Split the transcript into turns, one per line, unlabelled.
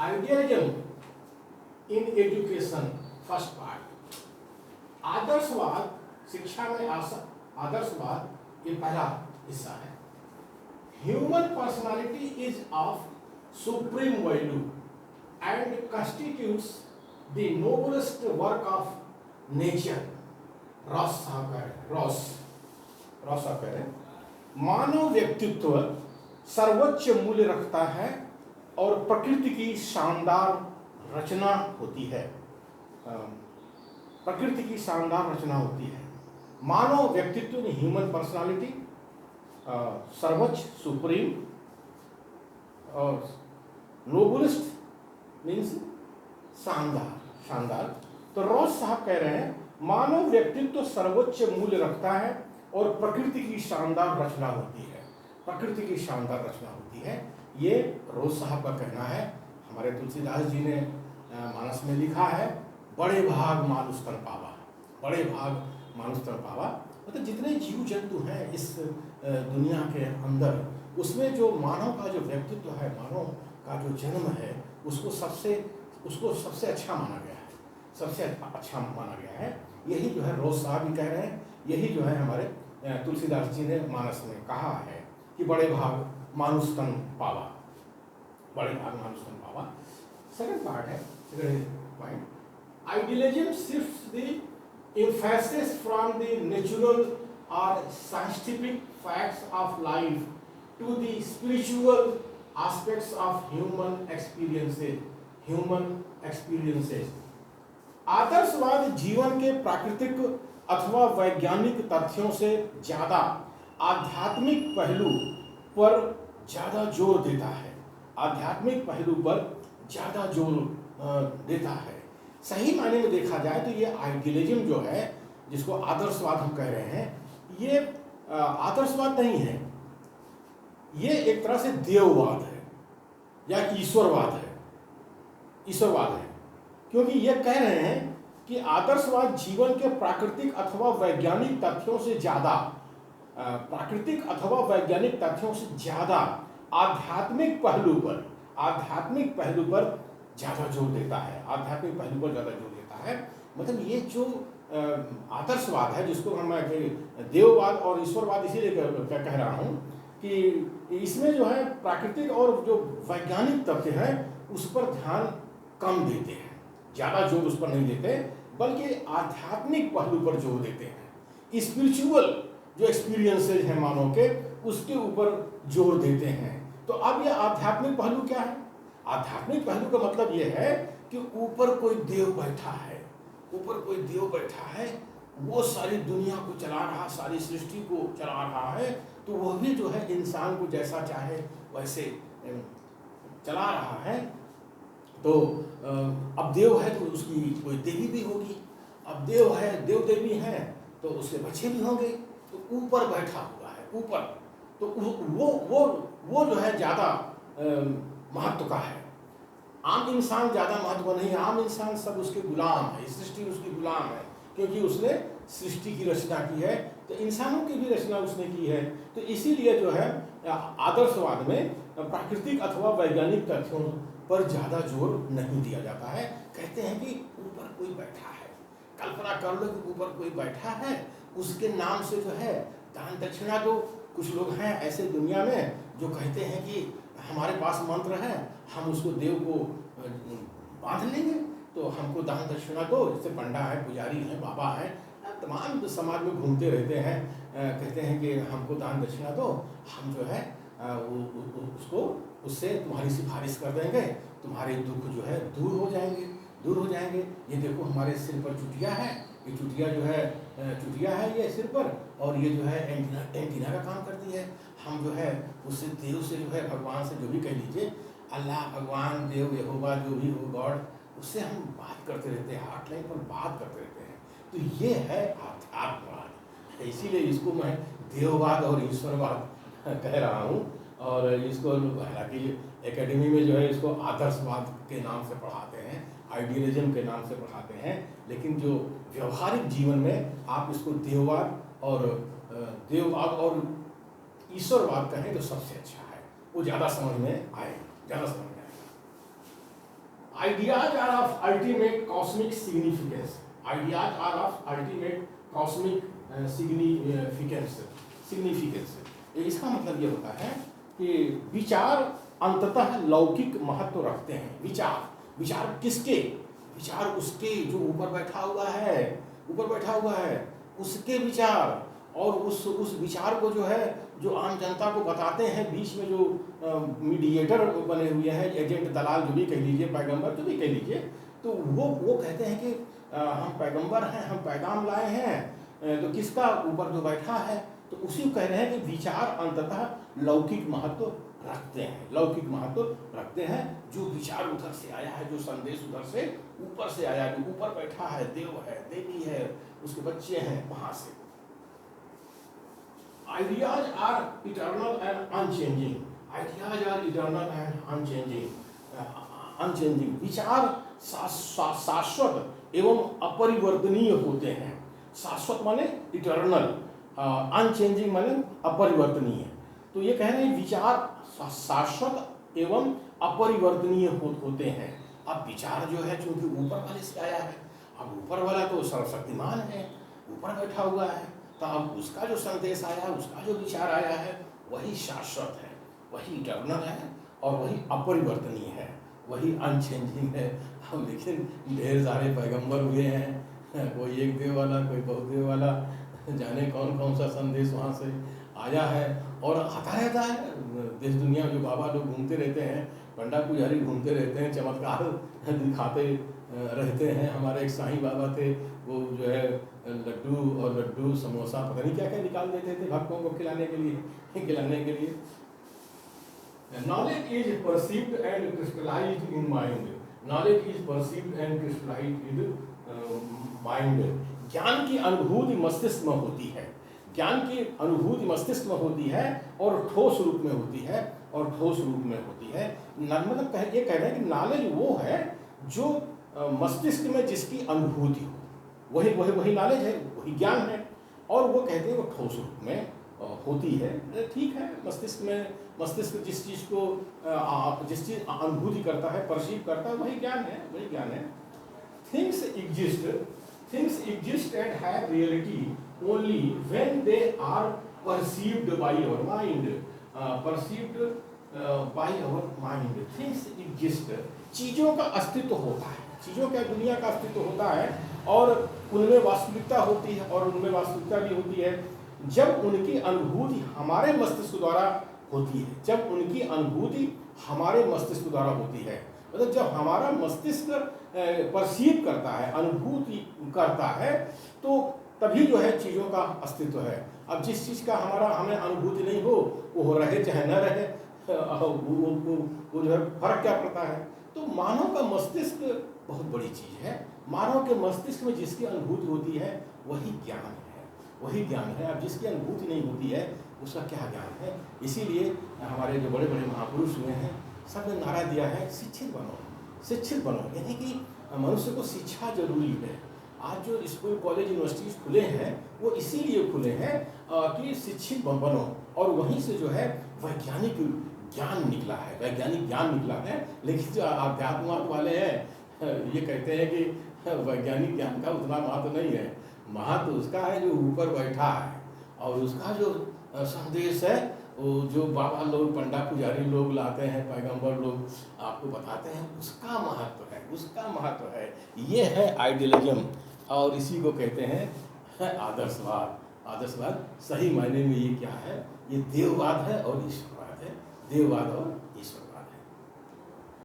Idealism in education, first part. आदर्शवाद शिक्षा में आदर्शवाद ये पहला हिस्सा है। Human personality is of supreme value and constitutes the noblest work of nature। Ross साहब कह रहे हैं मानव व्यक्तित्व सर्वोच्च मूल्य रखता है और प्रकृति की शानदार रचना होती है। प्रकृति की शानदार रचना होती है। मानव व्यक्तित्व में ह्यूमन पर्सनालिटी सर्वोच्च, सुप्रीम, और नोबलेस्ट मीन्स शानदार। तो रॉस साहब कह रहे हैं मानव व्यक्तित्व सर्वोच्च मूल्य रखता है और प्रकृति की शानदार रचना होती है। प्रकृति की शानदार रचना होती है, ये रोज साहब का कहना है। हमारे तुलसीदास जी ने मानस में लिखा है, बड़े भाग मानुष तन पावा। बड़े भाग मानुष तन पावा मतलब जितने जीव जंतु हैं इस दुनिया के अंदर, उसमें जो मानव का जो व्यक्तित्व है, मानव का जो जन्म है, उसको सबसे अच्छा माना गया है, सबसे अच्छा माना गया है। यही जो है रोज साहब भी कह रहे हैं, यही जो है हमारे तुलसीदास जी ने मानस में कहा है कि बड़े भाग मानुष तन पावा, बड़े भाग मानुष तन पावा। सेकंड पार्ट है, second point, idealism shifts the emphasis from the natural or scientific facts of life to the spiritual aspects of human experiences। आदर्शवाद जीवन के प्राकृतिक अथवा वैज्ञानिक तथ्यों से ज्यादा आध्यात्मिक पहलू पर ज्यादा जोर देता है। आध्यात्मिक पहलू पर ज्यादा जोर देता है। सही मायने में देखा जाए तो ये आइडियलिज्म जो है, जिसको आदर्शवाद हम कह रहे हैं, ये आदर्शवाद नहीं है, ये एक तरह से देववाद है या ईश्वरवाद है। क्योंकि ये कह रहे हैं कि आदर्शवाद जीवन के प्राकृतिक अथवा वैज्ञानिक तथ्यों से ज्यादा आध्यात्मिक पहलू पर ज्यादा जोर देता है। मतलब ये जो आदर्शवाद है, जिसको हम देववाद और ईश्वरवाद इसीलिए कह रहा हूँ कि इसमें जो है प्राकृतिक और जो वैज्ञानिक तथ्य हैं उस पर ध्यान कम देते हैं, ज्यादा जोर उस पर नहीं देते, बल्कि आध्यात्मिक पहलू पर जोर देते हैं। स्पिरिचुअल जो एक्सपीरियंसेस हैं मानव के, उसके ऊपर जोर देते हैं। तो अब ये आध्यात्मिक पहलू क्या है? आध्यात्मिक पहलू का मतलब यह है कि ऊपर कोई देव बैठा है, वो सारी दुनिया को चला रहा, सारी सृष्टि को चला रहा है, तो वह भी जो है इंसान को जैसा चाहे वैसे चला रहा है। तो अब देव है तो उसकी कोई देवी भी होगी, अब देव है, देव देवी हैं तो उसके बच्चे भी होंगे। तो ऊपर बैठा हुआ है, ऊपर, तो वो जो है ज्यादा महत्व का है। आम इंसान ज्यादा महत्व नहीं है। आम इंसान सब उसके गुलाम है, सृष्टि उसकी गुलाम है, क्योंकि उसने सृष्टि की रचना की है, तो इंसानों की भी रचना उसने की है। तो इसीलिए जो है आदर्शवाद में प्राकृतिक अथवा वैज्ञानिक तथ्यों पर ज्यादा जोर नहीं दिया जाता है। कहते हैं कि ऊपर कोई बैठा है, कल्पना कर लो कि ऊपर कोई बैठा है, उसके नाम से जो है दान दक्षिणा दो। कुछ लोग हैं ऐसे दुनिया में जो कहते हैं कि हमारे पास मंत्र है, हम उसको देव को बांध लेंगे, तो हमको दान दक्षिणा दो। जैसे पंडा है, पुजारी हैं, बाबा हैं, तमाम समाज में घूमते रहते हैं, कहते हैं कि हमको दान दक्षिणा दो, हम जो है उससे तुम्हारी सिफारिश कर देंगे, तुम्हारे दुख जो है दूर हो जाएंगे। ये देखो हमारे सिर पर चुटिया है, ये चुटिया जो है ये सिर पर, और ये जो है एंटीना का काम करती है। हम जो है उससे देव से जो है, भगवान से जो भी कह लीजिए, अल्लाह, भगवान, देव, यहोवा, जो भी हो, गॉड, उससे हम बात करते रहते हैं, हॉटलाइन पर बात करते रहते हैं। तो ये है आध्यात्मवाद। इसीलिए इसको मैं देववाद और ईश्वरवाद कह रहा हूँ। और इसको हालांकि एकेडमी में जो है इसको आदर्शवाद के नाम से पढ़ाते हैं, आइडियलिज्म के नाम से पढ़ाते हैं, लेकिन जो व्यवहारिक जीवन में आप इसको देववाद और ईश्वरवाद कहें तो सबसे अच्छा है, वो ज़्यादा समझ में आएगा। Ideas are of ultimate cosmic significance. Ideas are of ultimate cosmic significance. इसका मतलब ये होता है कि विचार अंततः लौकिक महत्व रखते हैं। विचार किसके? विचार उसके जो ऊपर बैठा हुआ है उसके विचार, और उस विचार को जो है जो आम जनता को बताते हैं, बीच में जो मीडिएटर बने हुए हैं, एजेंट, दलाल जो भी कह लीजिए, पैगंबर जो भी कह लीजिए, तो वो कहते हैं कि हम पैगंबर हैं, हम पैगाम लाए हैं। तो किसका ऊपर जो बैठा है, तो उसी को कह रहे हैं कि विचार अंततः लौकिक महत्व रखते हैं। जो विचार उधर से आया है, जो संदेश उधर से ऊपर से आया, जो ऊपर बैठा है, देव है, देवी है, उसके बच्चे हैं, वहां से। Ideas are eternal and unchanging. विचार शाश्वत एवं अपरिवर्तनीय होते हैं। शाश्वत माने इटर्नल, अनचेंजिंग माने अपरिवर्तनीय। तो ये कह रहे हैं विचार शाश्वत एवं अपरिवर्तनीय होते हैं। अब विचार जो है चूंकि ऊपर वाले से आया है, अब ऊपर वाला तो सर्वशक्तिमान है, ऊपर बैठा हुआ है, तो अब उसका जो संदेश आया, उसका जो विचार आया है, वही शाश्वत है, वही इटर्नल है, और वही अपरिवर्तनीय है, वही अनचेंजिंग है। हम लेकिन ढेर सारे पैगंबर हुए हैं, कोई एक देव वाला, कोई बहुदेव वाला, जाने कौन कौन सा संदेश वहाँ से आया है और आता रहता है। देश दुनिया में जो बाबा लोग घूमते रहते हैं, पंडा पुजारी घूमते रहते हैं, चमत्कार दिखाते रहते हैं। हमारे एक साईं बाबा थे, वो जो है लड्डू समोसा पता नहीं क्या क्या निकाल देते थे भक्तों को खिलाने के लिए। Knowledge is perceived and crystallized in mind. ज्ञान की अनुभूति मस्तिष्क में होती है। और ठोस रूप में होती है। मतलब ये कह रहे हैं कि नॉलेज वो है जो मस्तिष्क में जिसकी अनुभूति हो, वही नॉलेज है, वही ज्ञान है। और वो कहते हैं वो ठोस रूप में होती है। ठीक है, मस्तिष्क जिस चीज़ अनुभूति करता है, परसीव करता है, वही ज्ञान है। Things exist and have reality only when they are perceived by our mind. Things exist. चीज़ों का अस्तित्व होता है, चीज़ों का दुनिया का अस्तित्व होता है, और उनमें वास्तविकता होती है, और उनमें वास्तविकता भी होती है जब उनकी अनुभूति हमारे मस्तिष्क द्वारा होती है। मतलब जब हमारा मस्तिष्क परसीव करता है, अनुभूति करता है, तो तभी जो है चीज़ों का अस्तित्व है। अब जिस चीज़ का हमें अनुभूति नहीं हो, वो रहे चाहे न रहे, वो जो है फर्क क्या पड़ता है। तो मानव का मस्तिष्क बहुत बड़ी चीज़ है। मानव के मस्तिष्क में जिसकी अनुभूति होती है वही ज्ञान है। अब जिसकी अनुभूति नहीं होती है उसका क्या ज्ञान है। इसीलिए हमारे जो बड़े बड़े महापुरुष हुए हैं, सब ने नारा दिया है, शिक्षित बनो। यानी कि मनुष्य को शिक्षा जरूरी है। आज जो स्कूल, कॉलेज, यूनिवर्सिटीज खुले हैं, वो इसीलिए खुले हैं कि शिक्षित बनो, और वहीं से जो है वैज्ञानिक ज्ञान निकला है। लेकिन जो अध्यात्मवाद वाले हैं, ये कहते हैं कि वैज्ञानिक ज्ञान का उतना महत्व नहीं है। महत्व उसका है जो ऊपर बैठा है, और उसका जो संदेश है, वो जो बाबा लोग, पंडा पुजारी लोग लाते हैं, पैगंबर लोग आपको बताते हैं, उसका महत्व है। ये है आइडियलिज्म, और इसी को कहते हैं आदर्शवाद। सही मायने में ये क्या है? ये देववाद है और ईश्वरवाद है। देववाद और